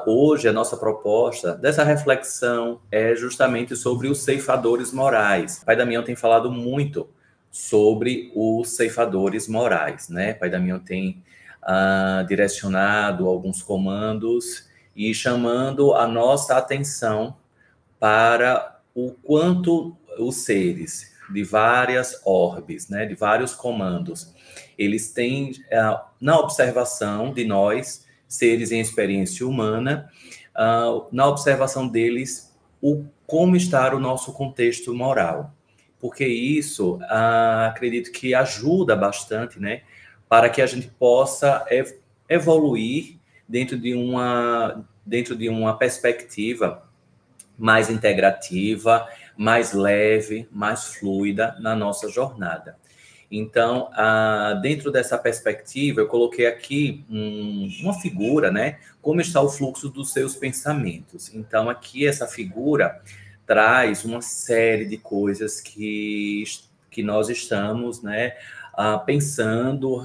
Hoje, a nossa proposta dessa reflexão é justamente sobre os ceifadores morais. Pai Damião tem falado muito sobre os ceifadores morais, né? Pai Damião tem direcionado alguns comandos e chamando a nossa atenção para o quanto os seres de várias orbes, né, de vários comandos, eles têm, na observação de nós, seres em experiência humana, na observação deles, como está o nosso contexto moral. Porque isso, acredito que ajuda bastante, né, para que a gente possa evoluir dentro de uma perspectiva mais integrativa, mais leve, mais fluida na nossa jornada. Então, dentro dessa perspectiva, eu coloquei aqui uma figura, né? Como está o fluxo dos seus pensamentos. Então, aqui essa figura traz uma série de coisas que nós estamos, né, pensando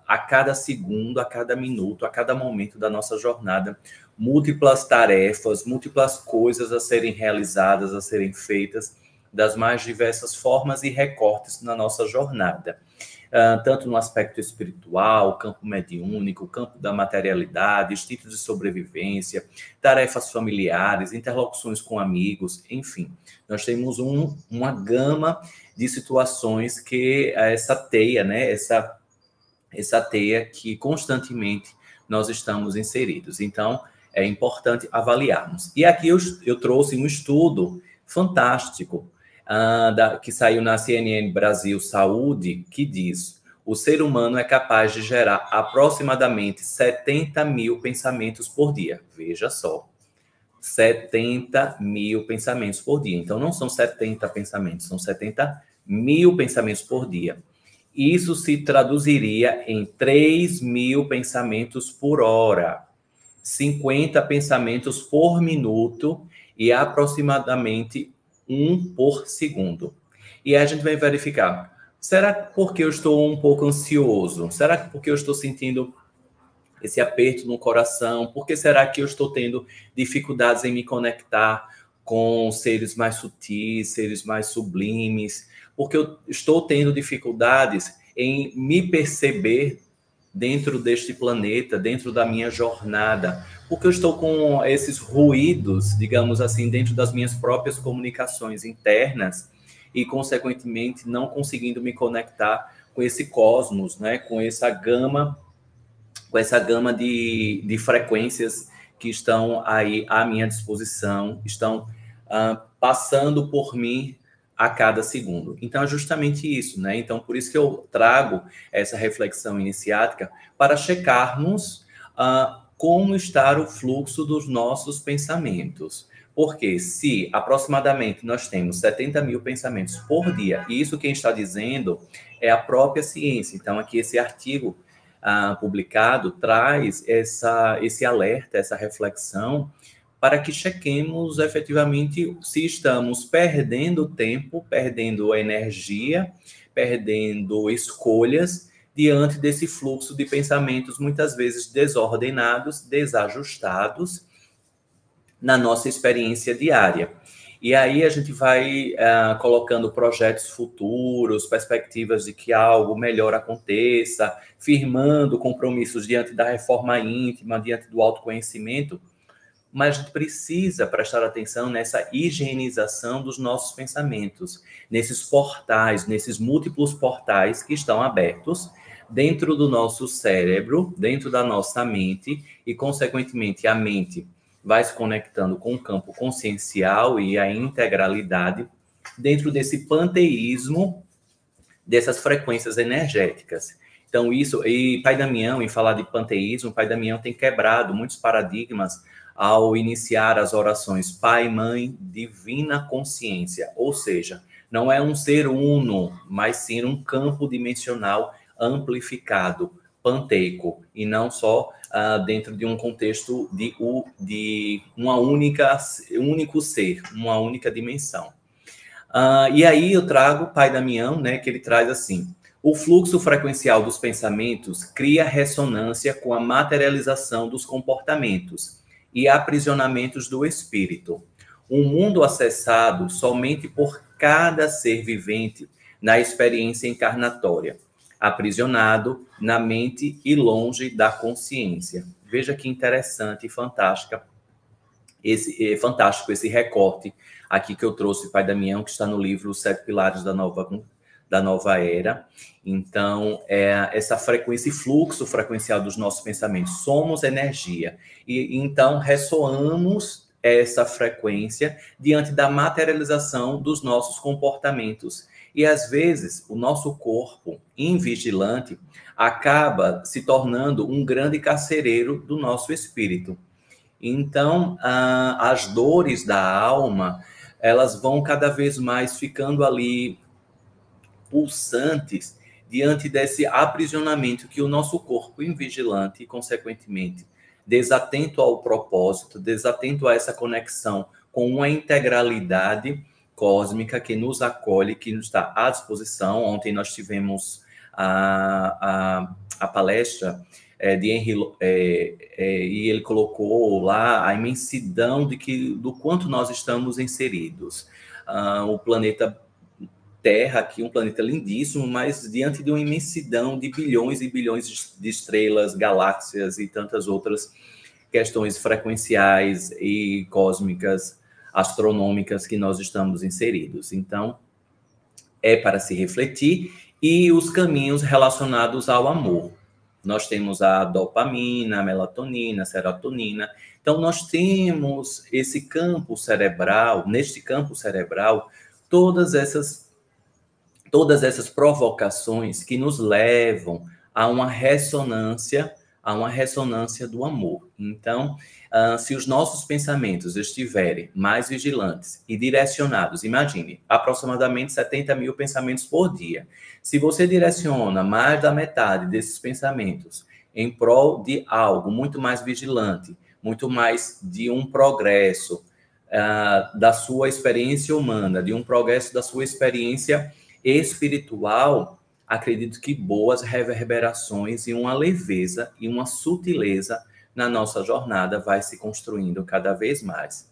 a cada segundo, a cada minuto, a cada momento da nossa jornada. Múltiplas tarefas, múltiplas coisas a serem realizadas, a serem feitas, das mais diversas formas e recortes na nossa jornada. Tanto no aspecto espiritual, campo mediúnico, campo da materialidade, instintos de sobrevivência, tarefas familiares, interlocuções com amigos, enfim. Nós temos uma gama de situações que essa teia, né, essa teia que constantemente nós estamos inseridos. Então, é importante avaliarmos. E aqui eu trouxe um estudo fantástico que saiu na CNN Brasil Saúde, que diz: o ser humano é capaz de gerar aproximadamente 70 mil pensamentos por dia. Veja só, 70 mil pensamentos por dia. Então, não são 70 pensamentos, são 70 mil pensamentos por dia. Isso se traduziria em 3 mil pensamentos por hora, 50 pensamentos por minuto e aproximadamente 1 por segundo. E aí a gente vai verificar, será porque eu estou um pouco ansioso? Será porque eu estou sentindo esse aperto no coração? Por que será que eu estou tendo dificuldades em me conectar com seres mais sutis, seres mais sublimes? Porque eu estou tendo dificuldades em me perceber dentro deste planeta, dentro da minha jornada, porque eu estou com esses ruídos, digamos assim, dentro das minhas próprias comunicações internas e, consequentemente, não conseguindo me conectar com esse cosmos, né? Com essa gama de frequências que estão aí à minha disposição, estão passando por mim a cada segundo. Então, é justamente isso, né? Então, por isso que eu trago essa reflexão iniciática para checarmos como está o fluxo dos nossos pensamentos. Porque se aproximadamente nós temos 70 mil pensamentos por dia, e isso quem está dizendo é a própria ciência. Então, aqui esse artigo publicado traz esse alerta, essa reflexão, para que chequemos efetivamente se estamos perdendo tempo, perdendo energia, perdendo escolhas diante desse fluxo de pensamentos muitas vezes desordenados, desajustados na nossa experiência diária. E aí a gente vai colocando projetos futuros, perspectivas de que algo melhor aconteça, firmando compromissos diante da reforma íntima, diante do autoconhecimento, mas a gente precisa prestar atenção nessa higienização dos nossos pensamentos, nesses portais, nesses múltiplos portais que estão abertos dentro do nosso cérebro, dentro da nossa mente, e, consequentemente, a mente vai se conectando com o campo consciencial e a integralidade dentro desse panteísmo dessas frequências energéticas. Então, isso, e Pai Damião, em falar de panteísmo, Pai Damião tem quebrado muitos paradigmas ao iniciar as orações Pai, Mãe, Divina Consciência, ou seja, não é um ser uno, mas sim um campo dimensional amplificado, panteico, e não só dentro de um contexto de um único ser, uma única dimensão. E aí eu trago o Pai Damião, né, que ele traz assim: o fluxo frequencial dos pensamentos cria ressonância com a materialização dos comportamentos. e aprisionamentos do espírito. Um mundo acessado somente por cada ser vivente na experiência encarnatória, aprisionado na mente e longe da consciência. Veja que interessante e fantástico esse recorte aqui que eu trouxe, Pai Damião, que está no livro Os Sete Pilares da Nova Era. Então, essa frequência e fluxo frequencial dos nossos pensamentos. Somos energia. E então, ressoamos essa frequência diante da materialização dos nossos comportamentos. E, às vezes, o nosso corpo invigilante acaba se tornando um grande carcereiro do nosso espírito. Então, as dores da alma, elas vão cada vez mais ficando ali pulsantes diante desse aprisionamento que o nosso corpo invigilante, e, consequentemente, desatento ao propósito, desatento a essa conexão com uma integralidade cósmica que nos acolhe, que nos está à disposição. Ontem nós tivemos a palestra de Henry, e ele colocou lá a imensidão do quanto nós estamos inseridos. O planeta Terra aqui, um planeta lindíssimo, mas diante de uma imensidão de bilhões e bilhões de estrelas, galáxias e tantas outras questões frequenciais e cósmicas, astronômicas que nós estamos inseridos. Então, é para se refletir, e os caminhos relacionados ao amor. Nós temos a dopamina, a melatonina, a serotonina. Então, nós temos esse campo cerebral, neste campo cerebral, todas essas provocações que nos levam a uma ressonância do amor. Então, se os nossos pensamentos estiverem mais vigilantes e direcionados, imagine, aproximadamente 70 mil pensamentos por dia. Se você direciona mais da metade desses pensamentos em prol de algo muito mais vigilante, muito mais de um progresso da sua experiência humana, de um progresso da sua experiência espiritual, acredito que boas reverberações e uma leveza e uma sutileza na nossa jornada vai se construindo cada vez mais.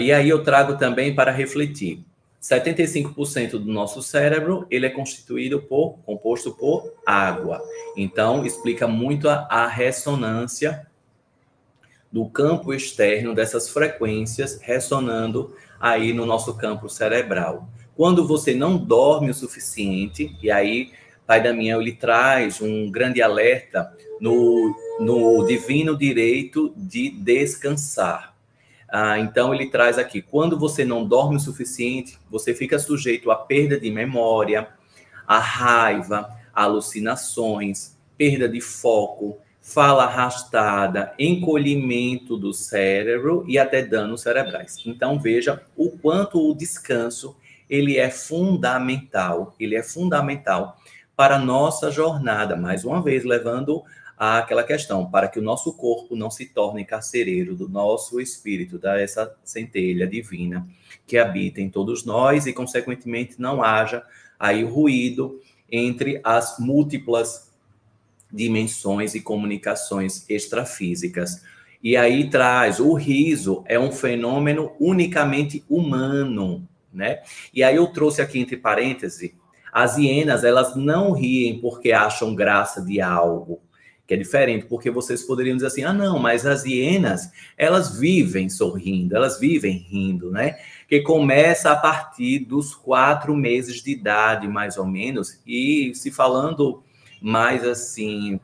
E aí eu trago também para refletir. 75% do nosso cérebro, ele é composto por água. Então, explica muito a ressonância do campo externo, dessas frequências ressonando aí no nosso campo cerebral. Quando você não dorme o suficiente, e aí Pai Damião, ele traz um grande alerta no divino direito de descansar. Então, ele traz aqui, quando você não dorme o suficiente, você fica sujeito à perda de memória, à raiva, a alucinações, perda de foco, fala arrastada, encolhimento do cérebro e até danos cerebrais. Então, veja o quanto o descanso ele é fundamental para a nossa jornada, mais uma vez, levando àquela questão, para que o nosso corpo não se torne carcereiro do nosso espírito, dessa centelha divina que habita em todos nós e, consequentemente, não haja aí ruído entre as múltiplas dimensões e comunicações extrafísicas. E aí traz, o riso é um fenômeno unicamente humano, né? E aí eu trouxe aqui entre parênteses, as hienas, elas não riem porque acham graça de algo, que é diferente, porque vocês poderiam dizer assim, não, mas as hienas, elas vivem sorrindo, elas vivem rindo, né? Que começa a partir dos 4 meses de idade, mais ou menos, e se falando mais assim,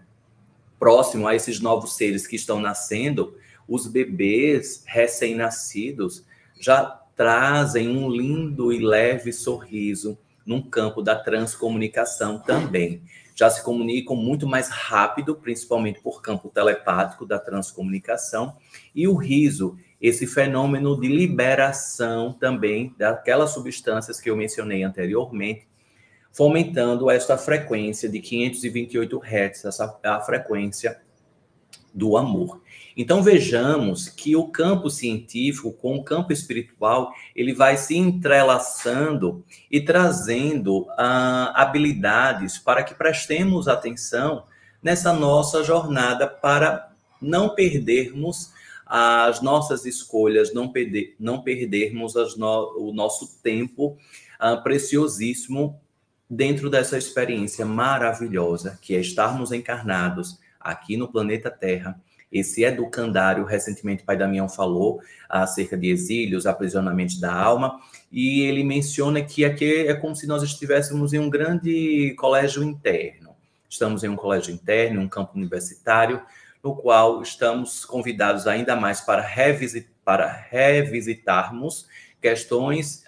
próximo a esses novos seres que estão nascendo, os bebês recém-nascidos já trazem um lindo e leve sorriso num campo da transcomunicação também. Já se comunicam muito mais rápido, principalmente por campo telepático da transcomunicação, e o riso, esse fenômeno de liberação também daquelas substâncias que eu mencionei anteriormente, fomentando esta frequência de 528 Hz, a frequência do amor. Então, vejamos que o campo científico com o campo espiritual, ele vai se entrelaçando e trazendo habilidades para que prestemos atenção nessa nossa jornada para não perdermos as nossas escolhas, não perdermos o nosso tempo preciosíssimo dentro dessa experiência maravilhosa, que é estarmos encarnados aqui no planeta Terra. Esse educandário, recentemente o Pai Damião falou acerca de exílios, aprisionamento da alma, e ele menciona que aqui é como se nós estivéssemos em um grande colégio interno. Estamos em um colégio interno, um campo universitário, no qual estamos convidados ainda mais para revisitarmos questões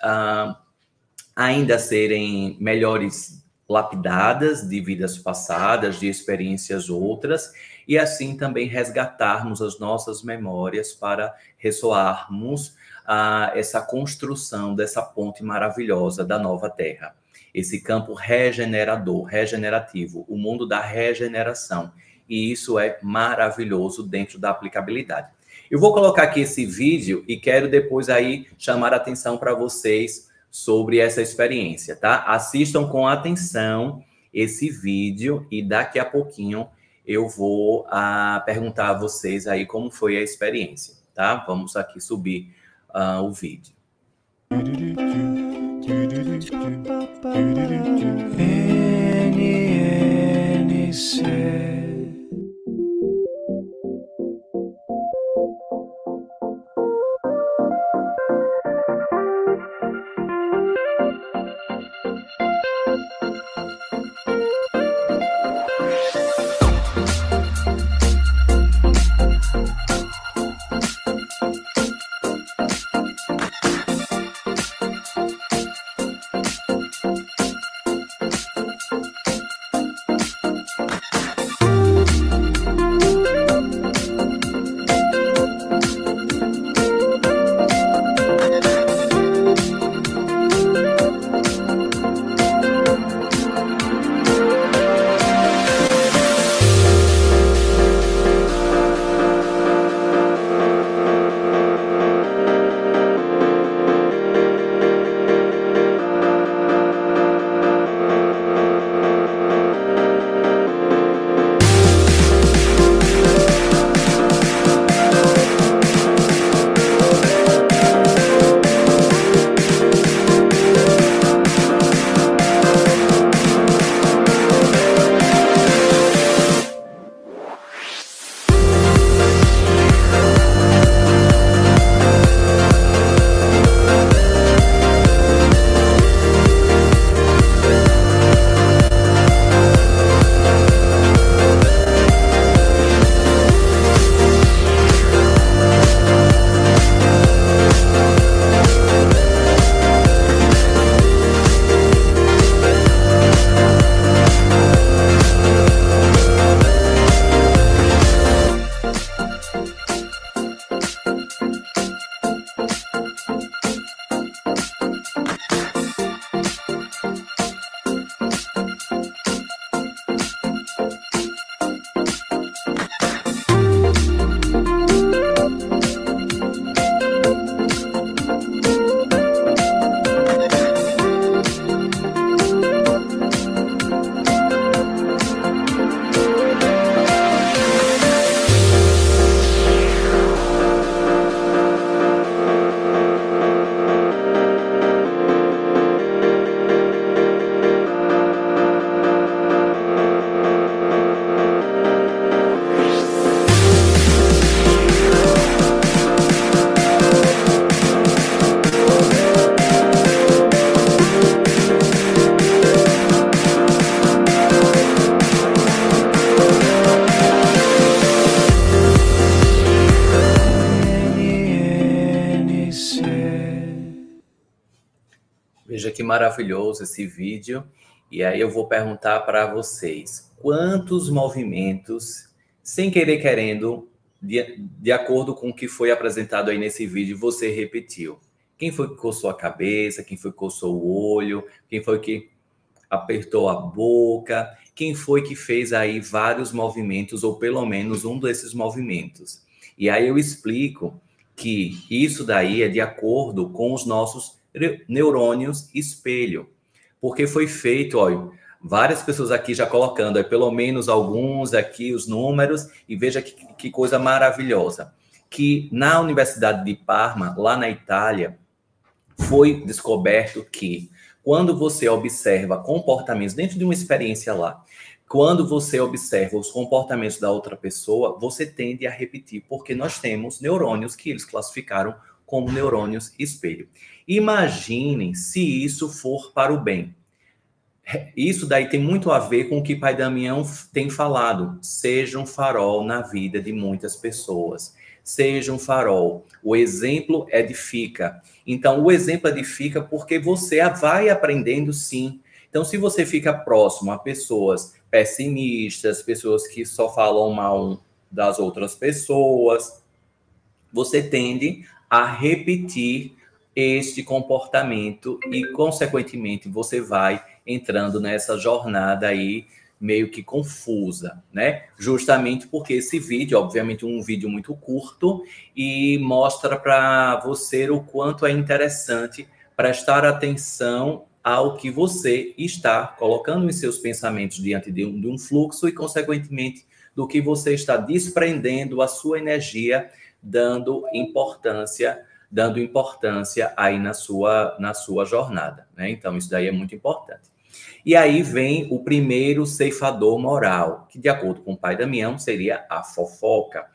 ainda serem melhores lapidadas de vidas passadas, de experiências outras, e assim também resgatarmos as nossas memórias para ressoarmos essa construção dessa ponte maravilhosa da nova Terra. Esse campo regenerador, regenerativo, o mundo da regeneração. E isso é maravilhoso dentro da aplicabilidade. Eu vou colocar aqui esse vídeo e quero depois aí chamar a atenção para vocês sobre essa experiência, tá? Assistam com atenção esse vídeo e daqui a pouquinho eu vou perguntar a vocês aí como foi a experiência, tá? Vamos aqui subir o vídeo. Veja que maravilhoso esse vídeo. E aí eu vou perguntar para vocês, quantos movimentos, sem querer querendo, de acordo com o que foi apresentado aí nesse vídeo, você repetiu? Quem foi que coçou a cabeça? Quem foi que coçou o olho? Quem foi que apertou a boca? Quem foi que fez aí vários movimentos, ou pelo menos um desses movimentos? E aí eu explico que isso daí é de acordo com os nossos neurônios espelho. Porque foi feito, olha, várias pessoas aqui já colocando, pelo menos alguns aqui, os números, e veja que coisa maravilhosa. que na Universidade de Parma, lá na Itália, foi descoberto que quando você observa comportamentos dentro de uma experiência lá, quando você observa os comportamentos da outra pessoa, você tende a repetir, porque nós temos neurônios que eles classificaram como neurônios espelho. Imaginem se isso for para o bem. Isso daí tem muito a ver com o que Pai Damião tem falado. Seja um farol na vida de muitas pessoas. Seja um farol. O exemplo edifica. Então, o exemplo edifica porque você vai aprendendo, sim. Então, se você fica próximo a pessoas pessimistas, pessoas que só falam mal das outras pessoas, você tende a repetir este comportamento e, consequentemente, você vai entrando nessa jornada aí meio que confusa, né? Justamente porque esse vídeo, obviamente, um vídeo muito curto e mostra para você o quanto é interessante prestar atenção ao que você está colocando em seus pensamentos diante de um fluxo e, consequentemente, do que você está desprendendo a sua energia, dando importância aí na sua jornada, né? Então, isso daí é muito importante. E aí vem o primeiro ceifador moral, que, de acordo com o Pai Damião, seria a fofoca.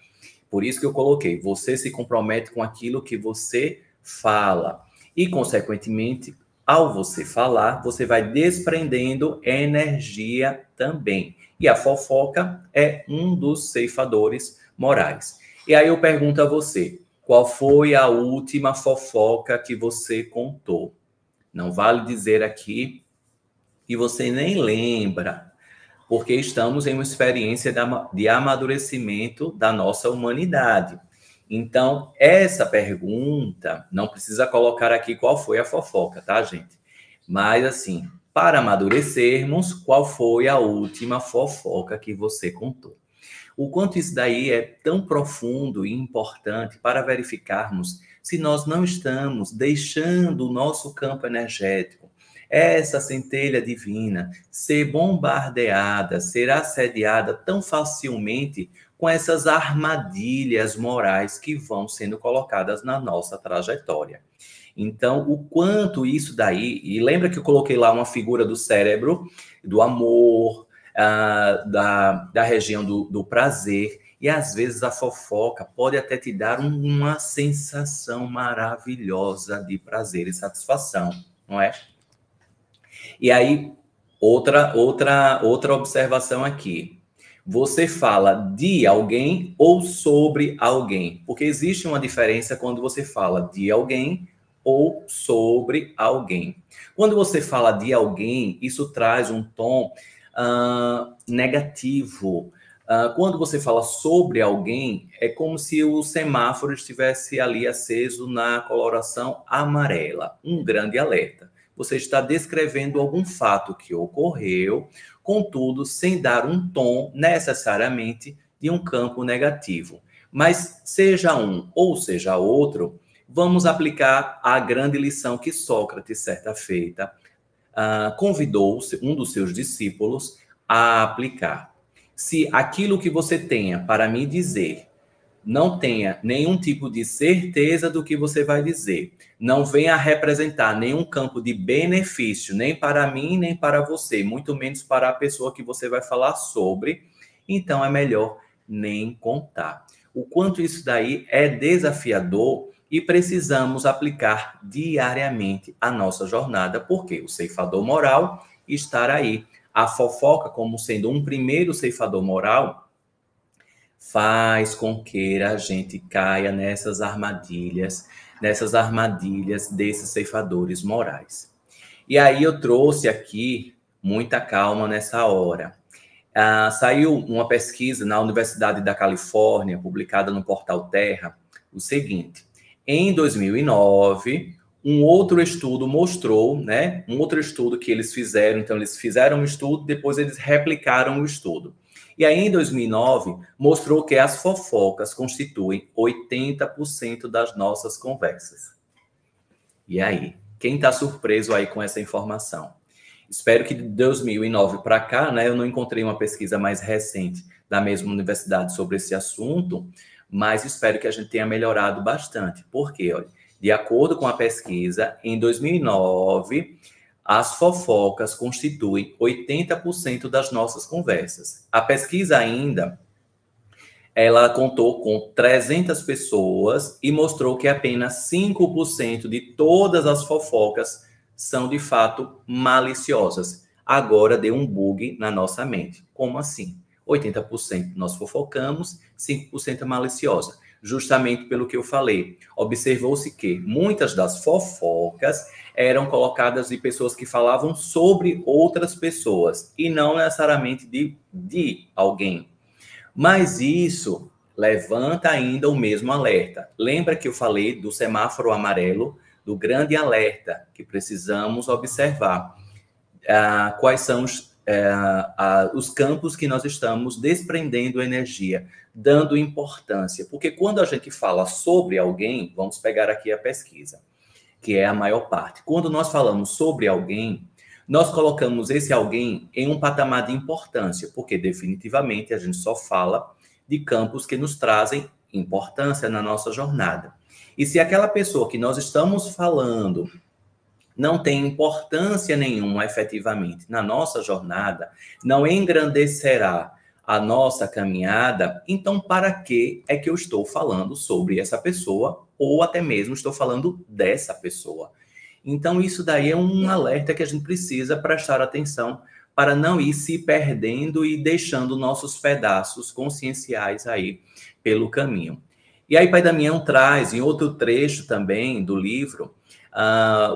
Por isso que eu coloquei, você se compromete com aquilo que você fala. E, consequentemente, ao você falar, você vai desprendendo energia também. E a fofoca é um dos ceifadores morais. E aí eu pergunto a você, qual foi a última fofoca que você contou? Não vale dizer aqui que você nem lembra, porque estamos em uma experiência de amadurecimento da nossa humanidade. Então, essa pergunta, não precisa colocar aqui qual foi a fofoca, tá, gente? Mas, assim, para amadurecermos, qual foi a última fofoca que você contou? O quanto isso daí é tão profundo e importante para verificarmos se nós não estamos deixando o nosso campo energético, essa centelha divina, ser bombardeada, ser assediada tão facilmente com essas armadilhas morais que vão sendo colocadas na nossa trajetória. Então, o quanto isso daí, e lembra que eu coloquei lá uma figura do cérebro, do amor, da região do prazer, e às vezes a fofoca pode até te dar uma sensação maravilhosa de prazer e satisfação, não é? E aí, outra observação aqui. Você fala de alguém ou sobre alguém? Porque existe uma diferença quando você fala de alguém ou sobre alguém. Quando você fala de alguém, isso traz um tom negativo. Quando você fala sobre alguém, é como se o semáforo estivesse ali aceso na coloração amarela. Um grande alerta. Você está descrevendo algum fato que ocorreu, contudo, sem dar um tom necessariamente de um campo negativo. Mas seja um ou seja outro, vamos aplicar a grande lição que Sócrates, certa feita, convidou um dos seus discípulos a aplicar. Se aquilo que você tenha para me dizer não tenha nenhum tipo de certeza do que você vai dizer, não venha a representar nenhum campo de benefício, nem para mim, nem para você, muito menos para a pessoa que você vai falar sobre, então é melhor nem contar. O quanto isso daí é desafiador e precisamos aplicar diariamente a nossa jornada, porque o ceifador moral está aí. A fofoca, como sendo um primeiro ceifador moral, faz com que a gente caia nessas armadilhas desses ceifadores morais. E aí eu trouxe aqui muita calma nessa hora. Saiu uma pesquisa na Universidade da Califórnia, publicada no portal Terra, o seguinte: em 2009, um outro estudo mostrou, né? Um outro estudo que eles fizeram, então eles fizeram um estudo, depois eles replicaram o estudo. E aí, em 2009, mostrou que as fofocas constituem 80% das nossas conversas. E aí? Quem está surpreso aí com essa informação? Espero que de 2009 para cá, né, eu não encontrei uma pesquisa mais recente da mesma universidade sobre esse assunto, mas espero que a gente tenha melhorado bastante. Por quê? Olha, de acordo com a pesquisa, em 2009, as fofocas constituem 80% das nossas conversas. A pesquisa ainda, ela contou com 300 pessoas e mostrou que apenas 5% de todas as fofocas são, de fato, maliciosas. Agora deu um bug na nossa mente. Como assim? 80% nós fofocamos, 5% é maliciosa. Justamente pelo que eu falei. Observou-se que muitas das fofocas eram colocadas de pessoas que falavam sobre outras pessoas e não necessariamente de alguém. Mas isso levanta ainda o mesmo alerta. Lembra que eu falei do semáforo amarelo, do grande alerta que precisamos observar? Quais são os campos que nós estamos desprendendo energia, dando importância. Porque quando a gente fala sobre alguém, vamos pegar aqui a pesquisa, que é a maior parte. Quando nós falamos sobre alguém, nós colocamos esse alguém em um patamar de importância, porque definitivamente a gente só fala de campos que nos trazem importância na nossa jornada. E se aquela pessoa que nós estamos falando não tem importância nenhuma efetivamente na nossa jornada, não engrandecerá a nossa caminhada, então para que é que eu estou falando sobre essa pessoa ou até mesmo estou falando dessa pessoa? Então isso daí é um alerta que a gente precisa prestar atenção para não ir se perdendo e deixando nossos pedaços conscienciais aí pelo caminho. E aí Pai Damião traz em outro trecho também do livro,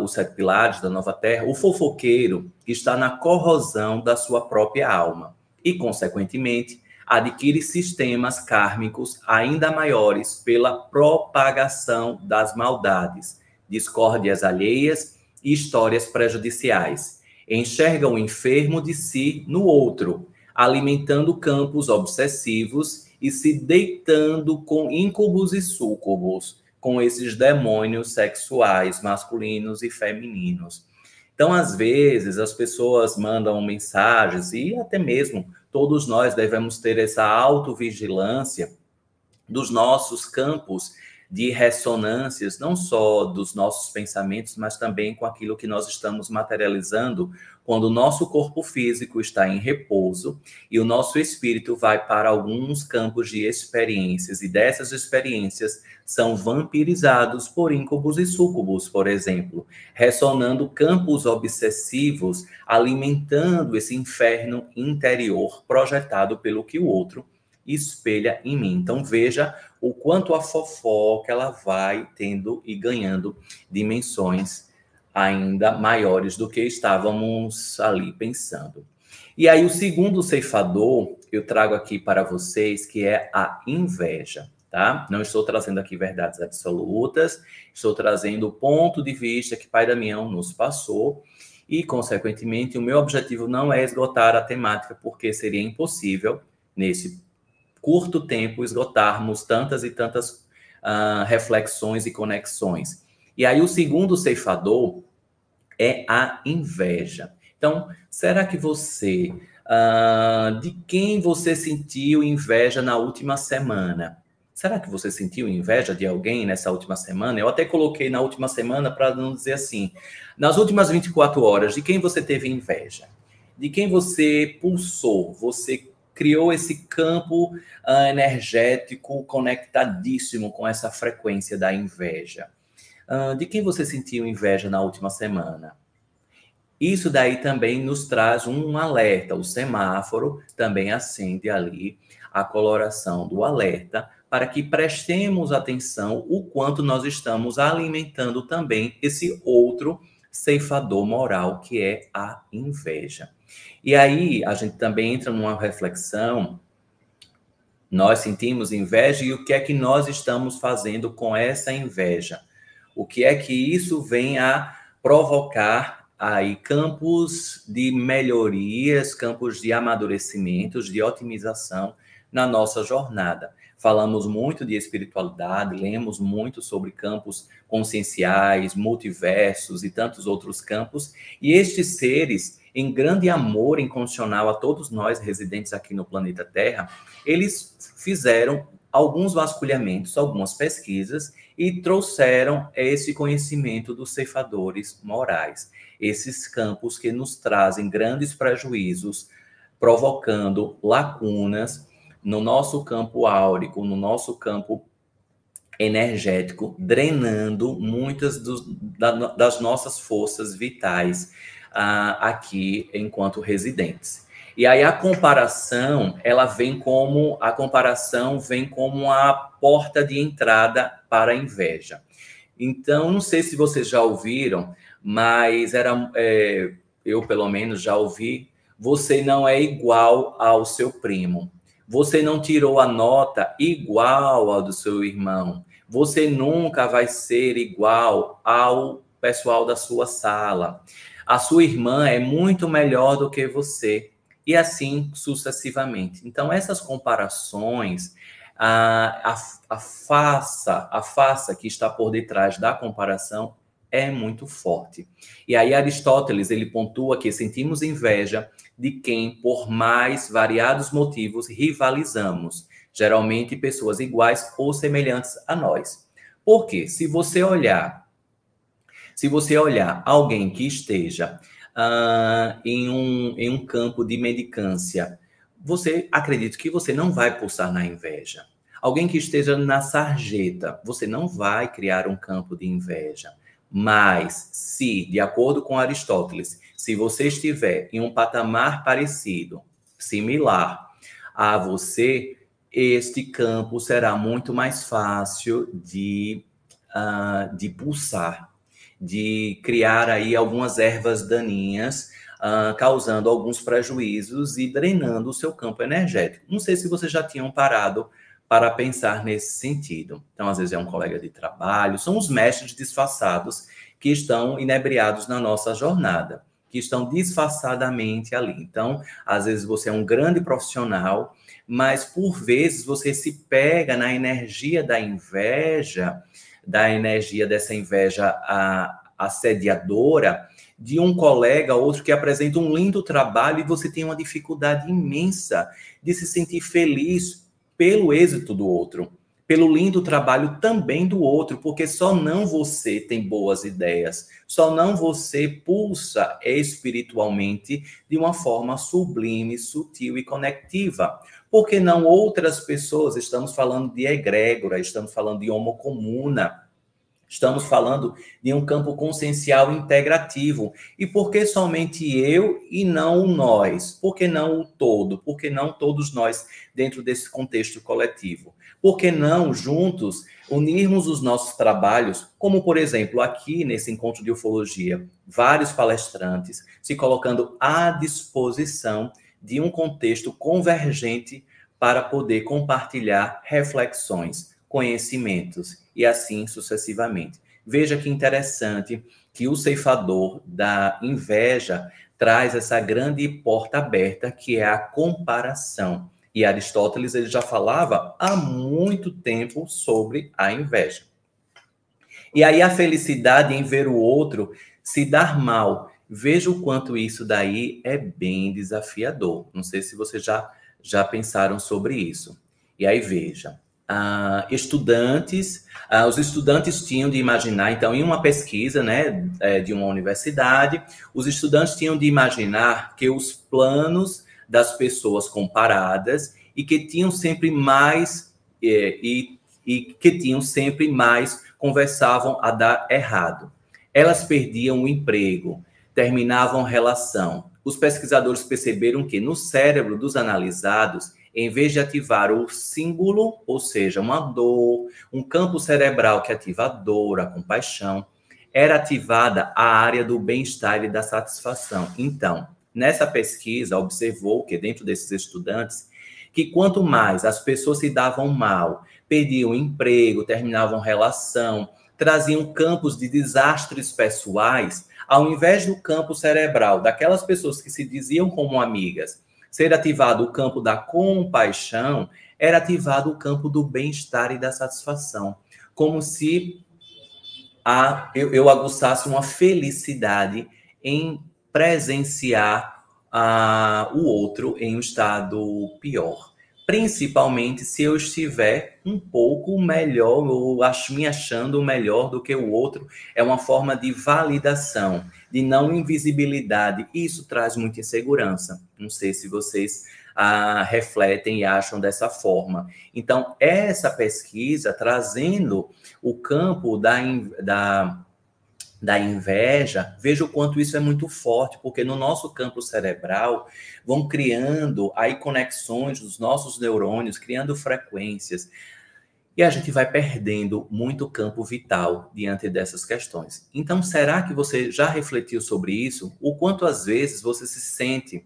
Os Sete Pilares da Nova Terra, o fofoqueiro está na corrosão da sua própria alma e, consequentemente, adquire sistemas kármicos ainda maiores pela propagação das maldades, discórdias alheias e histórias prejudiciais. Enxerga o enfermo de si no outro, alimentando campos obsessivos e se deitando com íncubos e súcubos, com esses demônios sexuais, masculinos e femininos. Então, às vezes, as pessoas mandam mensagens, e até mesmo todos nós devemos ter essa autovigilância dos nossos campos de ressonâncias, não só dos nossos pensamentos, mas também com aquilo que nós estamos materializando quando o nosso corpo físico está em repouso e o nosso espírito vai para alguns campos de experiências, e dessas experiências são vampirizados por íncubos e súcubos, por exemplo, ressonando campos obsessivos, alimentando esse inferno interior projetado pelo que o outro espelha em mim. Então veja o quanto a fofoca ela vai tendo e ganhando dimensões ainda maiores do que estávamos ali pensando. E aí o segundo ceifador eu trago aqui para vocês, que é a inveja, tá? Não estou trazendo aqui verdades absolutas, estou trazendo o ponto de vista que Pai Damião nos passou e, consequentemente, o meu objetivo não é esgotar a temática, porque seria impossível, nesse curto tempo, esgotarmos tantas e tantas reflexões e conexões. E aí o segundo ceifador é a inveja. Então, será que você, de quem você sentiu inveja na última semana? Será que você sentiu inveja de alguém nessa última semana? Eu até coloquei na última semana para não dizer assim. Nas últimas 24 horas, de quem você teve inveja? De quem você pulsou? Você criou esse campo energético conectadíssimo com essa frequência da inveja. De quem você sentiu inveja na última semana? Isso daí também nos traz um alerta. O semáforo também acende ali a coloração do alerta para que prestemos atenção o quanto nós estamos alimentando também esse outro ceifador moral, que é a inveja. E aí a gente também entra numa reflexão. Nós sentimos inveja e o que é que nós estamos fazendo com essa inveja? O que é que isso vem a provocar aí campos de melhorias, campos de amadurecimentos, de otimização na nossa jornada. Falamos muito de espiritualidade, lemos muito sobre campos conscienciais, multiversos e tantos outros campos, e estes seres, em grande amor incondicional a todos nós residentes aqui no planeta Terra, eles fizeram alguns vasculhamentos, algumas pesquisas, e trouxeram esse conhecimento dos ceifadores morais. Esses campos que nos trazem grandes prejuízos, provocando lacunas no nosso campo áurico, no nosso campo energético, drenando muitas das nossas forças vitais aqui enquanto residentes. E aí a comparação vem como a porta de entrada para a inveja. Então, não sei se vocês já ouviram, mas eu pelo menos já ouvi: você não é igual ao seu primo. Você não tirou a nota igual ao do seu irmão. Você nunca vai ser igual ao pessoal da sua sala. A sua irmã é muito melhor do que você. E assim sucessivamente. Então, essas comparações, a farsa que está por detrás da comparação é muito forte. E aí Aristóteles, ele pontua que sentimos inveja de quem, por mais variados motivos, rivalizamos, geralmente pessoas iguais ou semelhantes a nós. Por quê? Se você olhar alguém que esteja em um campo de mendicância, acredito que você não vai pulsar na inveja. Alguém que esteja na sarjeta, você não vai criar um campo de inveja. Mas, se, de acordo com Aristóteles, se você estiver em um patamar parecido, similar a você, este campo será muito mais fácil de pulsar, de criar aí algumas ervas daninhas, causando alguns prejuízos e drenando o seu campo energético. Não sei se vocês já tinham parado para pensar nesse sentido. Então, às vezes é um colega de trabalho, são os mestres disfarçados que estão inebriados na nossa jornada, que estão disfarçadamente ali. Então, às vezes você é um grande profissional, mas por vezes você se pega na energia da inveja, dessa inveja assediadora, de um colega, outro que apresenta um lindo trabalho e você tem uma dificuldade imensa de se sentir feliz pelo êxito do outro, pelo lindo trabalho também do outro, porque só não você tem boas ideias, só não você pulsa espiritualmente de uma forma sublime, sutil e conectiva. Porque não outras pessoas? Estamos falando de egrégora, estamos falando de homo comuna, estamos falando de um campo consciencial integrativo. E por que somente eu e não o nós? Por que não o todo? Por que não todos nós dentro desse contexto coletivo? Por que não, juntos, unirmos os nossos trabalhos, como, por exemplo, aqui nesse encontro de ufologia, vários palestrantes se colocando à disposição de um contexto convergente para poder compartilhar reflexões, conhecimentos e assim sucessivamente. Veja que interessante que o ceifador da inveja traz essa grande porta aberta que é a comparação. E Aristóteles ele já falava há muito tempo sobre a inveja. E aí a felicidade em ver o outro se dar mal. Veja o quanto isso daí é bem desafiador. Não sei se vocês já pensaram sobre isso. E aí veja, os estudantes tinham de imaginar, então, em uma pesquisa, né, de uma universidade, os estudantes tinham de imaginar que os planos das pessoas comparadas e que tinham sempre mais conversavam a dar errado. Elas perdiam o emprego, terminavam relação. Os pesquisadores perceberam que no cérebro dos analisados, em vez de ativar o símbolo, ou seja, uma dor, um campo cerebral que ativa a dor, a compaixão, era ativada a área do bem-estar e da satisfação. Então, nessa pesquisa, observou que dentro desses estudantes, que quanto mais as pessoas se davam mal, perdiam emprego, terminavam relação, traziam campos de desastres pessoais, ao invés do campo cerebral daquelas pessoas que se diziam como amigas, ser ativado o campo da compaixão, era ativado o campo do bem-estar e da satisfação. Como se eu aguçasse uma felicidade em presenciar o outro em um estado pior. Principalmente se eu estiver um pouco melhor, ou me achando melhor do que o outro. É uma forma de validação, de não invisibilidade. Isso traz muita insegurança. Não sei se vocês refletem e acham dessa forma. Então, essa pesquisa trazendo o campo da inveja, veja o quanto isso é muito forte, porque no nosso campo cerebral vão criando aí conexões dos nossos neurônios, criando frequências, e a gente vai perdendo muito campo vital diante dessas questões. Então, será que você já refletiu sobre isso? O quanto às vezes você se sente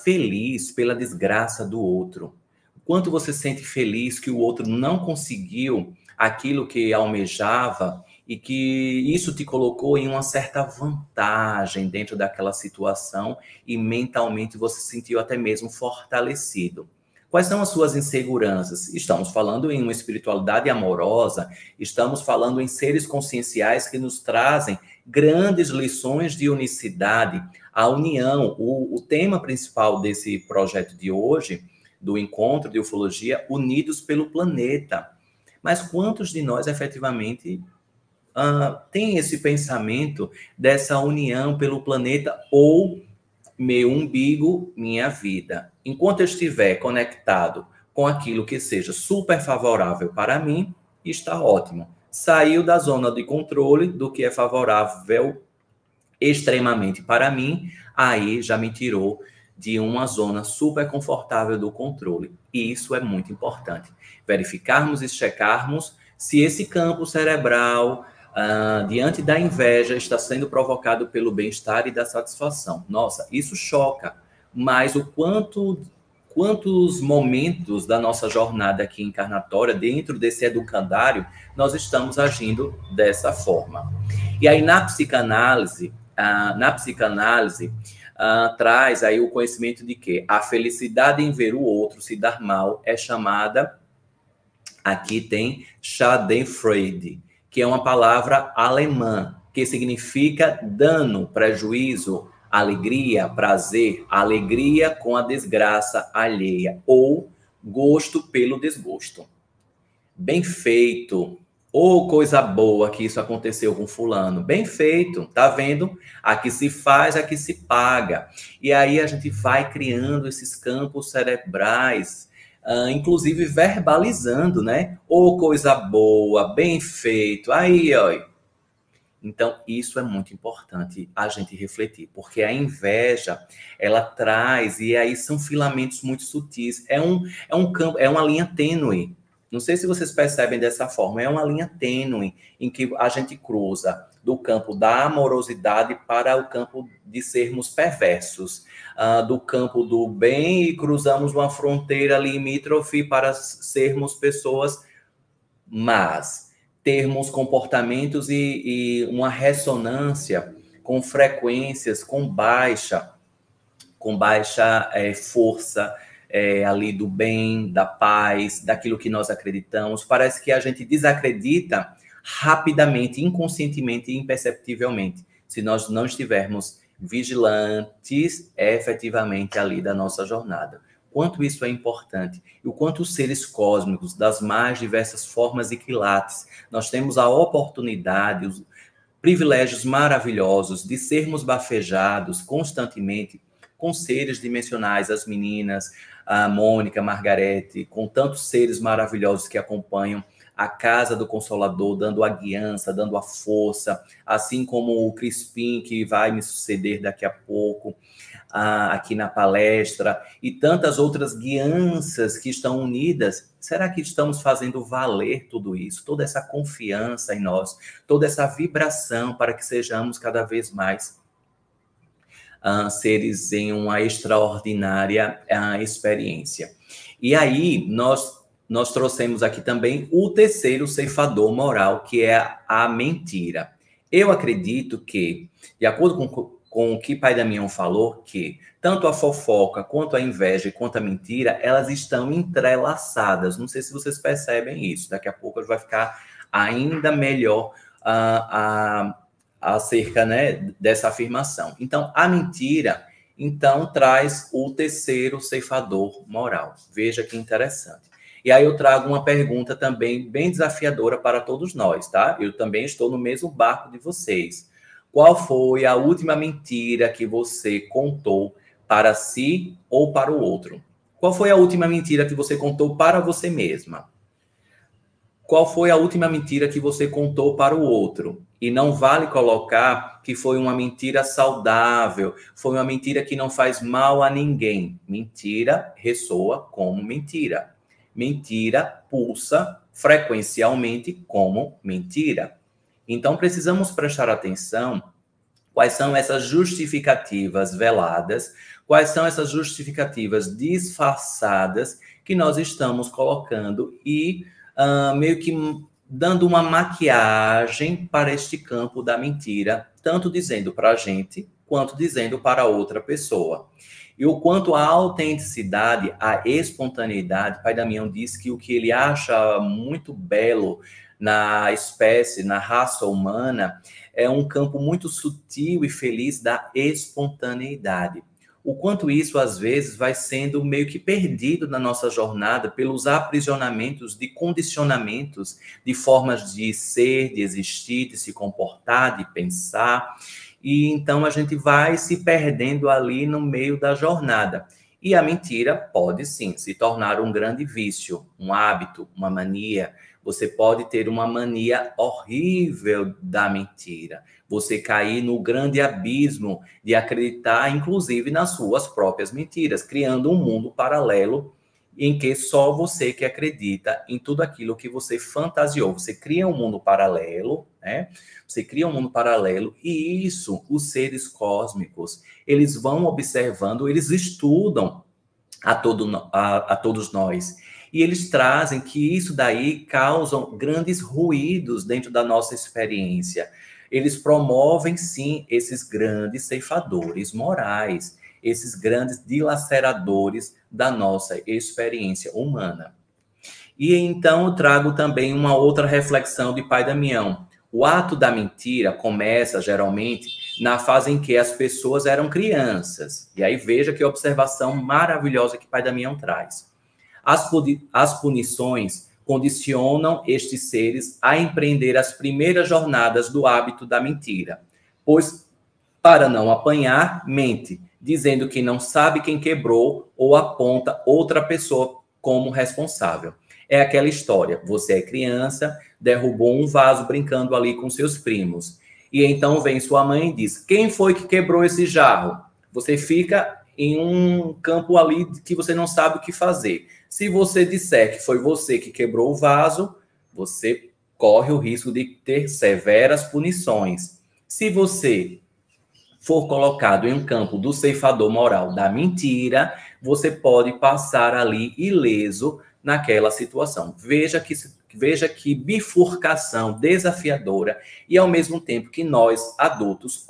feliz pela desgraça do outro? O quanto você se sente feliz que o outro não conseguiu aquilo que almejava e que isso te colocou em uma certa vantagem dentro daquela situação e mentalmente você se sentiu até mesmo fortalecido. Quais são as suas inseguranças? Estamos falando em uma espiritualidade amorosa, estamos falando em seres conscienciais que nos trazem grandes lições de unicidade, a união. O tema principal desse projeto de hoje, do encontro de ufologia, Unidos pelo Planeta. Mas quantos de nós efetivamente tem esse pensamento dessa união pelo planeta ou meu umbigo, minha vida? Enquanto eu estiver conectado com aquilo que seja super favorável para mim, está ótimo. Saiu da zona de controle do que é favorável extremamente para mim, aí já me tirou de uma zona super confortável do controle. E isso é muito importante. Verificarmos e checarmos se esse campo cerebral, diante da inveja, está sendo provocado pelo bem-estar e da satisfação. Nossa, isso choca, mas quantos momentos da nossa jornada aqui encarnatória, dentro desse educandário, nós estamos agindo dessa forma. E aí, na psicanálise, traz aí o conhecimento de que a felicidade em ver o outro se dar mal é chamada, aqui tem Schadenfreude, que é uma palavra alemã, que significa dano, prejuízo, alegria, prazer, alegria com a desgraça alheia, ou gosto pelo desgosto. Bem feito. Ô, coisa boa que isso aconteceu com fulano. Bem feito, tá vendo? Aqui se faz, aqui se paga. E aí a gente vai criando esses campos cerebrais, inclusive verbalizando, né? Ô, coisa boa, bem feito. Aí, ó. Então, isso é muito importante a gente refletir, porque a inveja, ela traz, e aí são filamentos muito sutis. É um campo, é uma linha tênue. Não sei se vocês percebem dessa forma, é uma linha tênue em que a gente cruza do campo da amorosidade para o campo de sermos perversos, do campo do bem e cruzamos uma fronteira limítrofe para sermos pessoas más, termos comportamentos e uma ressonância com frequências com baixa força, ali do bem, da paz, daquilo que nós acreditamos. Parece que a gente desacredita rapidamente, inconscientemente e imperceptivelmente, se nós não estivermos vigilantes efetivamente ali da nossa jornada. Quanto isso é importante e o quanto os seres cósmicos, das mais diversas formas e quilates, nós temos a oportunidade, os privilégios maravilhosos de sermos bafejados constantemente com seres dimensionais, as meninas, a Mônica, a Margarete, com tantos seres maravilhosos que acompanham a casa do Consolador, dando a guiança, dando a força, assim como o Crispim, que vai me suceder daqui a pouco, aqui na palestra, e tantas outras guianças que estão unidas. Será que estamos fazendo valer tudo isso, toda essa confiança em nós, toda essa vibração para que sejamos cada vez mais seres em uma extraordinária experiência? E aí, nós trouxemos aqui também o terceiro ceifador moral, que é a mentira. Eu acredito que, de acordo com o que Pai Damião falou, que tanto a fofoca, quanto a inveja, quanto a mentira, elas estão entrelaçadas. Não sei se vocês percebem isso. Daqui a pouco vai ficar ainda melhor acerca, né, dessa afirmação. Então, a mentira, então traz o terceiro ceifador moral. Veja que interessante. E aí eu trago uma pergunta também bem desafiadora para todos nós, tá? Eu também estou no mesmo barco de vocês. Qual foi a última mentira que você contou para si ou para o outro? Qual foi a última mentira que você contou para você mesma? Qual foi a última mentira que você contou para o outro? E não vale colocar que foi uma mentira saudável, foi uma mentira que não faz mal a ninguém. Mentira ressoa como mentira. Mentira pulsa frequencialmente como mentira. Então precisamos prestar atenção quais são essas justificativas veladas, quais são essas justificativas disfarçadas que nós estamos colocando e meio que dando uma maquiagem para este campo da mentira, tanto dizendo para a gente, quanto dizendo para outra pessoa. E o quanto a autenticidade, a espontaneidade, Pai Damião diz que o que ele acha muito belo na espécie, na raça humana, é um campo muito sutil e feliz da espontaneidade. O quanto isso, às vezes, vai sendo meio que perdido na nossa jornada pelos aprisionamentos de condicionamentos, de formas de ser, de existir, de se comportar, de pensar. E então a gente vai se perdendo ali no meio da jornada. E a mentira pode, sim, se tornar um grande vício, um hábito, uma mania. Você pode ter uma mania horrível da mentira. Você cair no grande abismo de acreditar, inclusive, nas suas próprias mentiras, criando um mundo paralelo em que só você que acredita em tudo aquilo que você fantasiou. Você cria um mundo paralelo, né? Você cria um mundo paralelo e isso, os seres cósmicos, eles vão observando, eles estudam a todos nós. E eles trazem que isso daí causam grandes ruídos dentro da nossa experiência. Eles promovem, sim, esses grandes ceifadores morais, esses grandes dilaceradores da nossa experiência humana. E então eu trago também uma outra reflexão de Pai Damião. O ato da mentira começa, geralmente, na fase em que as pessoas eram crianças. E aí veja que observação maravilhosa que Pai Damião traz. As punições condicionam estes seres a empreender as primeiras jornadas do hábito da mentira, pois, para não apanhar, mente, dizendo que não sabe quem quebrou ou aponta outra pessoa como responsável. É aquela história, você é criança, derrubou um vaso brincando ali com seus primos, e então vem sua mãe e diz, quem foi que quebrou esse jarro? Você fica em um campo ali que você não sabe o que fazer. Se você disser que foi você que quebrou o vaso, você corre o risco de ter severas punições. Se você for colocado em um campo do ceifador moral da mentira, você pode passar ali ileso naquela situação. Veja que bifurcação desafiadora e, ao mesmo tempo que nós, adultos,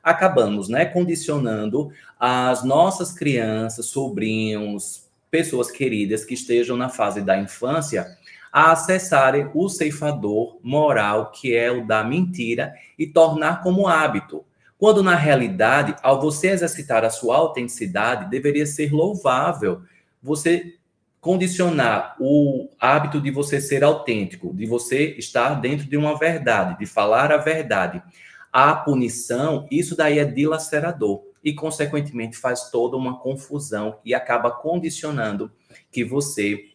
acabamos, né, condicionando as nossas crianças, sobrinhos, pessoas queridas que estejam na fase da infância a acessarem o ceifador moral, que é o da mentira, e tornar como hábito. Quando, na realidade, ao você exercitar a sua autenticidade, deveria ser louvável você condicionar o hábito de você ser autêntico, de você estar dentro de uma verdade, de falar a verdade. A punição, isso daí é dilacerador e, consequentemente, faz toda uma confusão e acaba condicionando que você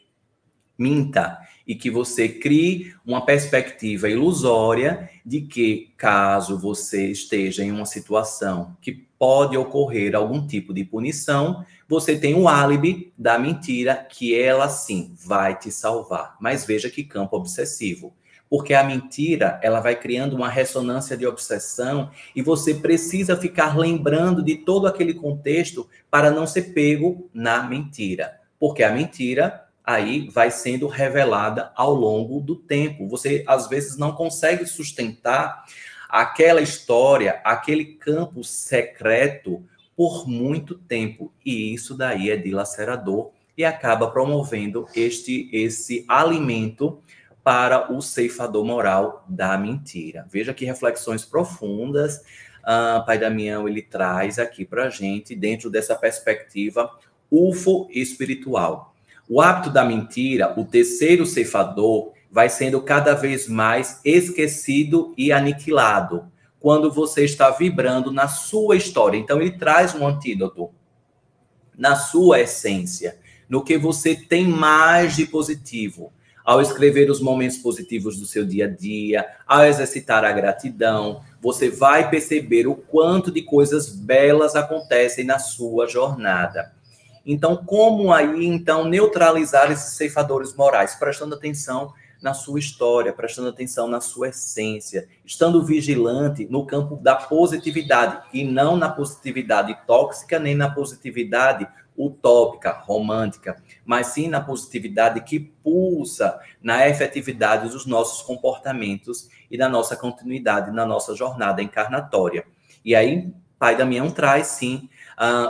minta e que você crie uma perspectiva ilusória de que, caso você esteja em uma situação que pode ocorrer algum tipo de punição, você tem o álibi da mentira que ela, sim, vai te salvar. Mas veja que campo obsessivo. Porque a mentira, ela vai criando uma ressonância de obsessão e você precisa ficar lembrando de todo aquele contexto para não ser pego na mentira. Porque a mentira aí vai sendo revelada ao longo do tempo. Você, às vezes, não consegue sustentar aquela história, aquele campo secreto por muito tempo. E isso daí é dilacerador e acaba promovendo esse alimento para o ceifador moral da mentira. Veja que reflexões profundas Pai Damião, ele traz aqui para a gente, dentro dessa perspectiva UFO espiritual. O hábito da mentira, o terceiro ceifador, vai sendo cada vez mais esquecido e aniquilado quando você está vibrando na sua história. Então, ele traz um antídoto na sua essência, no que você tem mais de positivo. Ao escrever os momentos positivos do seu dia a dia, ao exercitar a gratidão, você vai perceber o quanto de coisas belas acontecem na sua jornada. Então, como aí, então, neutralizar esses ceifadores morais? Prestando atenção na sua história, prestando atenção na sua essência, estando vigilante no campo da positividade, e não na positividade tóxica, nem na positividade utópica, romântica, mas sim na positividade que pulsa na efetividade dos nossos comportamentos e da nossa continuidade na nossa jornada encarnatória. E aí, Pai Damião traz, sim,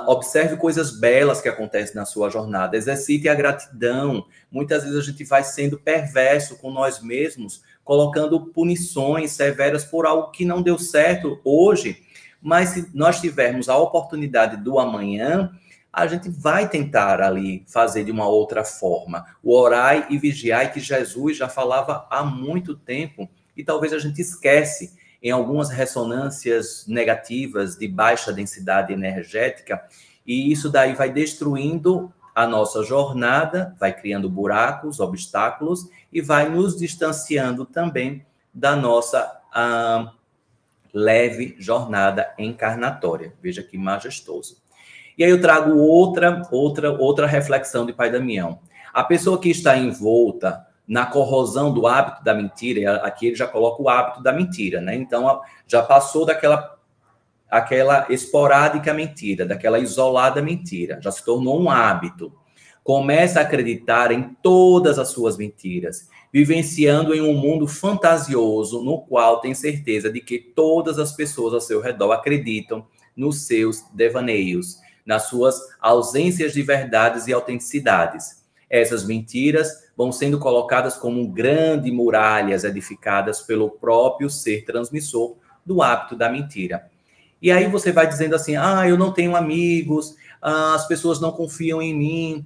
observe coisas belas que acontecem na sua jornada, exercite a gratidão. Muitas vezes a gente vai sendo perverso com nós mesmos, colocando punições severas por algo que não deu certo hoje, mas se nós tivermos a oportunidade do amanhã, a gente vai tentar ali fazer de uma outra forma. O orai e vigiai que Jesus já falava há muito tempo, e talvez a gente esquece em algumas ressonâncias negativas de baixa densidade energética, e isso daí vai destruindo a nossa jornada, vai criando buracos, obstáculos, e vai nos distanciando também da nossa leve jornada encarnatória. Veja que majestoso. E aí eu trago outra reflexão de Pai Damião. A pessoa que está envolta na corrosão do hábito da mentira, aqui ele já coloca o hábito da mentira, né? Então, já passou daquela esporádica mentira, daquela isolada mentira, já se tornou um hábito. Começa a acreditar em todas as suas mentiras, vivenciando em um mundo fantasioso no qual tem certeza de que todas as pessoas ao seu redor acreditam nos seus devaneios, nas suas ausências de verdades e autenticidades. Essas mentiras vão sendo colocadas como grandes muralhas edificadas pelo próprio ser transmissor do hábito da mentira. E aí você vai dizendo assim, eu não tenho amigos, as pessoas não confiam em mim,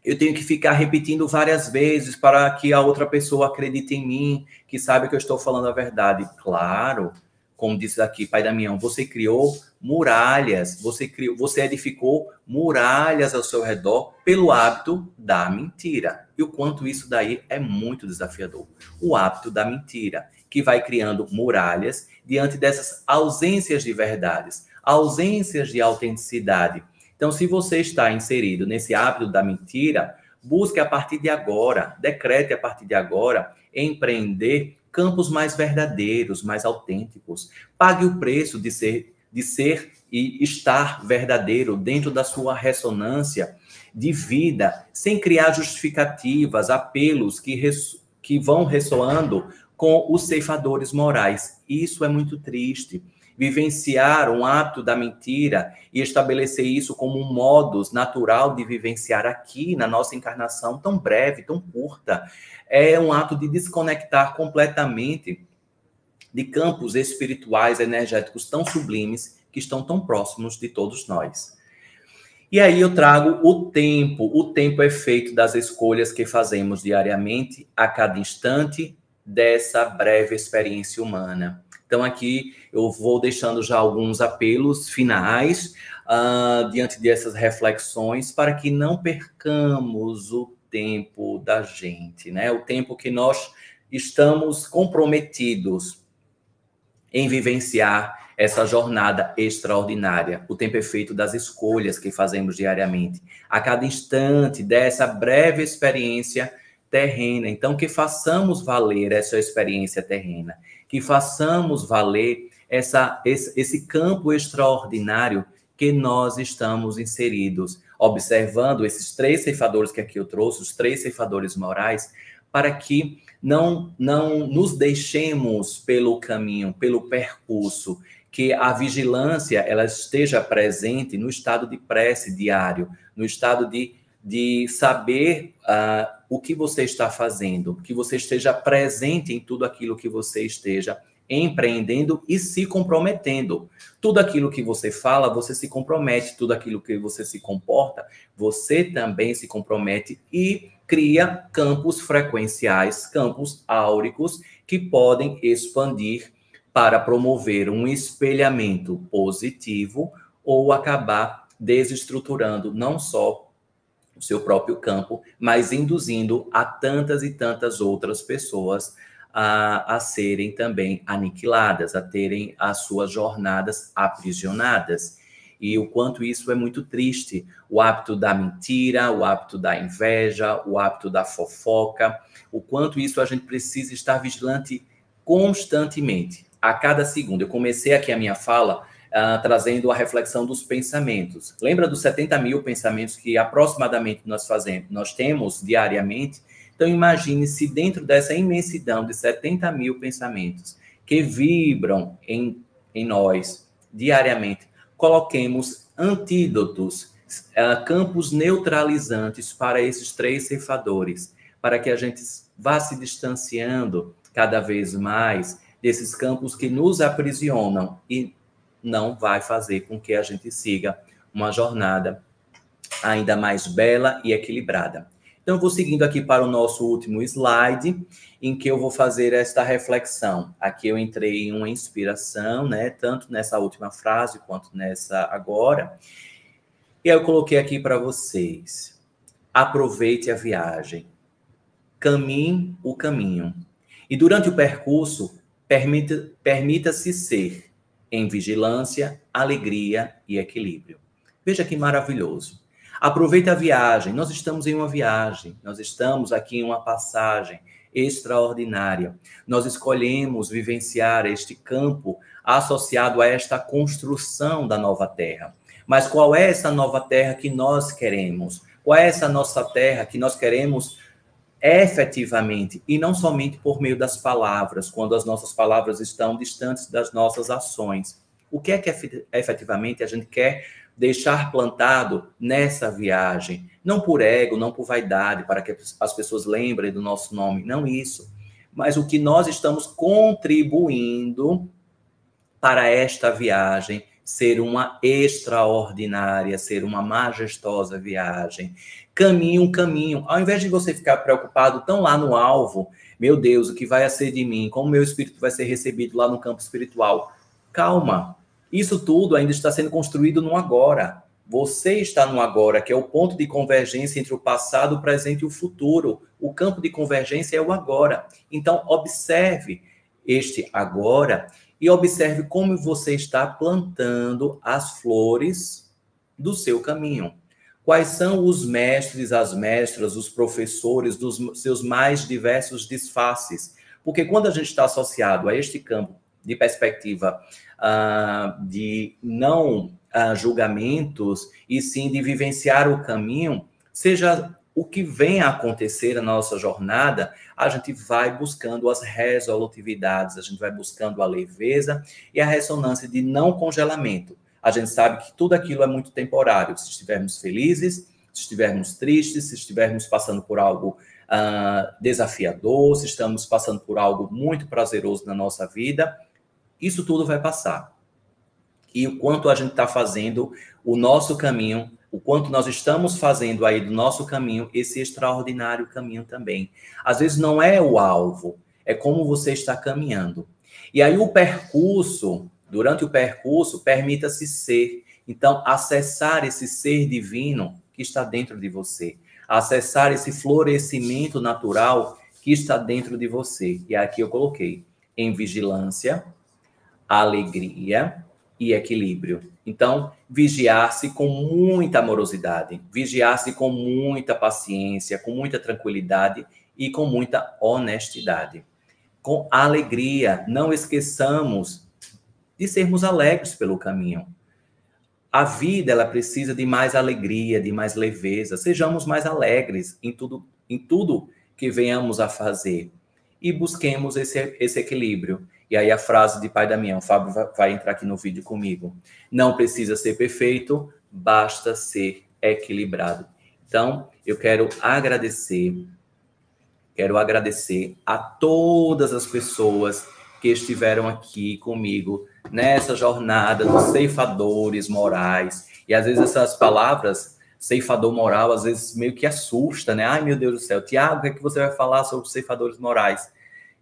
eu tenho que ficar repetindo várias vezes para que a outra pessoa acredite em mim, que saiba que eu estou falando a verdade. Claro, como disse aqui Pai Damião, você criou muralhas, você edificou muralhas ao seu redor pelo hábito da mentira. E o quanto isso daí é muito desafiador. O hábito da mentira, que vai criando muralhas diante dessas ausências de verdades, ausências de autenticidade. Então, se você está inserido nesse hábito da mentira, busque a partir de agora, decrete a partir de agora, empreender campos mais verdadeiros, mais autênticos. Pague o preço de ser e estar verdadeiro dentro da sua ressonância de vida, sem criar justificativas, apelos que vão ressoando com os ceifadores morais. Isso é muito triste. Vivenciar um hábito da mentira e estabelecer isso como um modus natural de vivenciar aqui na nossa encarnação tão breve, tão curta, é um ato de desconectar completamente de campos espirituais, energéticos tão sublimes que estão tão próximos de todos nós. E aí eu trago o tempo. O tempo é feito das escolhas que fazemos diariamente, a cada instante dessa breve experiência humana. Então aqui eu vou deixando já alguns apelos finais diante dessas reflexões para que não percamos o tempo da gente, né? O tempo que nós estamos comprometidos em vivenciar essa jornada extraordinária. O tempo é feito das escolhas que fazemos diariamente, a cada instante dessa breve experiência terrena. Então, que façamos valer essa experiência terrena, que façamos valer esse campo extraordinário que nós estamos inseridos, observando esses três ceifadores que aqui eu trouxe, os três ceifadores morais, para que não nos deixemos pelo caminho, pelo percurso, que a vigilância ela esteja presente no estado de prece diário, no estado de saber o que você está fazendo, que você esteja presente em tudo aquilo que você esteja empreendendo e se comprometendo. Tudo aquilo que você fala, você se compromete. Tudo aquilo que você se comporta, você também se compromete e cria campos frequenciais, campos áuricos, que podem expandir para promover um espelhamento positivo ou acabar desestruturando não só o seu próprio campo, mas induzindo a tantas e tantas outras pessoas a serem também aniquiladas, a terem as suas jornadas aprisionadas. E o quanto isso é muito triste. O hábito da mentira, o hábito da inveja, o hábito da fofoca, o quanto isso a gente precisa estar vigilante constantemente, a cada segundo. Eu comecei aqui a minha fala trazendo a reflexão dos pensamentos. Lembra dos 70 mil pensamentos que aproximadamente nós temos diariamente? Então imagine se dentro dessa imensidão de 70 mil pensamentos que vibram em nós diariamente, coloquemos antídotos, campos neutralizantes para esses 3 ceifadores, para que a gente vá se distanciando cada vez mais desses campos que nos aprisionam e não vai fazer com que a gente siga uma jornada ainda mais bela e equilibrada. Então, eu vou seguindo aqui para o nosso último slide, em que eu vou fazer esta reflexão. Aqui eu entrei em uma inspiração, né? Tanto nessa última frase quanto nessa agora. E aí eu coloquei aqui para vocês. Aproveite a viagem. Caminhe o caminho. E durante o percurso, permita-se ser em vigilância, alegria e equilíbrio. Veja que maravilhoso. Aproveita a viagem. Nós estamos em uma viagem. Nós estamos aqui em uma passagem extraordinária. Nós escolhemos vivenciar este campo associado a esta construção da nova terra. Mas qual é essa nova terra que nós queremos? Qual é essa nossa terra que nós queremos efetivamente, e não somente por meio das palavras, quando as nossas palavras estão distantes das nossas ações? O que é que efetivamente a gente quer deixar plantado nessa viagem? Não por ego, não por vaidade, para que as pessoas lembrem do nosso nome, não isso. Mas o que nós estamos contribuindo para esta viagem ser uma extraordinária, ser uma majestosa viagem. Caminhe um caminho. Ao invés de você ficar preocupado tão lá no alvo, meu Deus, o que vai ser de mim? Como meu espírito vai ser recebido lá no campo espiritual? Calma. Isso tudo ainda está sendo construído no agora. Você está no agora, que é o ponto de convergência entre o passado, o presente e o futuro. O campo de convergência é o agora. Então, observe este agora e observe como você está plantando as flores do seu caminho. Quais são os mestres, as mestras, os professores dos seus mais diversos disfarces? Porque quando a gente está associado a este campo de perspectiva de não julgamentos, e sim de vivenciar o caminho, seja o que vem a acontecer na nossa jornada, a gente vai buscando as resolutividades, a gente vai buscando a leveza e a ressonância de não congelamento. A gente sabe que tudo aquilo é muito temporário. Se estivermos felizes, se estivermos tristes, se estivermos passando por algo desafiador, se estamos passando por algo muito prazeroso na nossa vida, isso tudo vai passar. E o quanto a gente está fazendo o nosso caminho, o quanto nós estamos fazendo aí do nosso caminho, esse extraordinário caminho também. Às vezes não é o alvo, é como você está caminhando. E aí o percurso, durante o percurso, permita-se ser. Então, acessar esse ser divino que está dentro de você. Acessar esse florescimento natural que está dentro de você. E aqui eu coloquei em vigilância, alegria e equilíbrio. Então, vigiar-se com muita amorosidade, vigiar-se com muita paciência, com muita tranquilidade e com muita honestidade. Com alegria, não esqueçamos de sermos alegres pelo caminho. A vida, ela precisa de mais alegria, de mais leveza. Sejamos mais alegres em tudo que venhamos a fazer. E busquemos esse equilíbrio. E aí a frase de Pai Damião, o Fábio vai entrar aqui no vídeo comigo. Não precisa ser perfeito, basta ser equilibrado. Então, eu quero agradecer a todas as pessoas que estiveram aqui comigo nessa jornada dos ceifadores morais. E às vezes essas palavras, ceifador moral, às vezes meio que assusta, né? Ai, meu Deus do céu, Tiago, o que é que você vai falar sobre os ceifadores morais?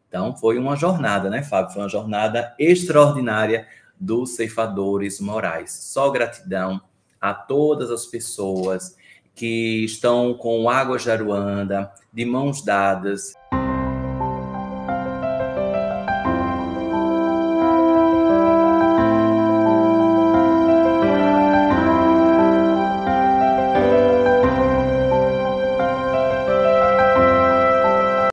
Então, foi uma jornada, né, Fábio? Foi uma jornada extraordinária dos ceifadores morais. Só gratidão a todas as pessoas que estão com Águas de Aruanda, de mãos dadas.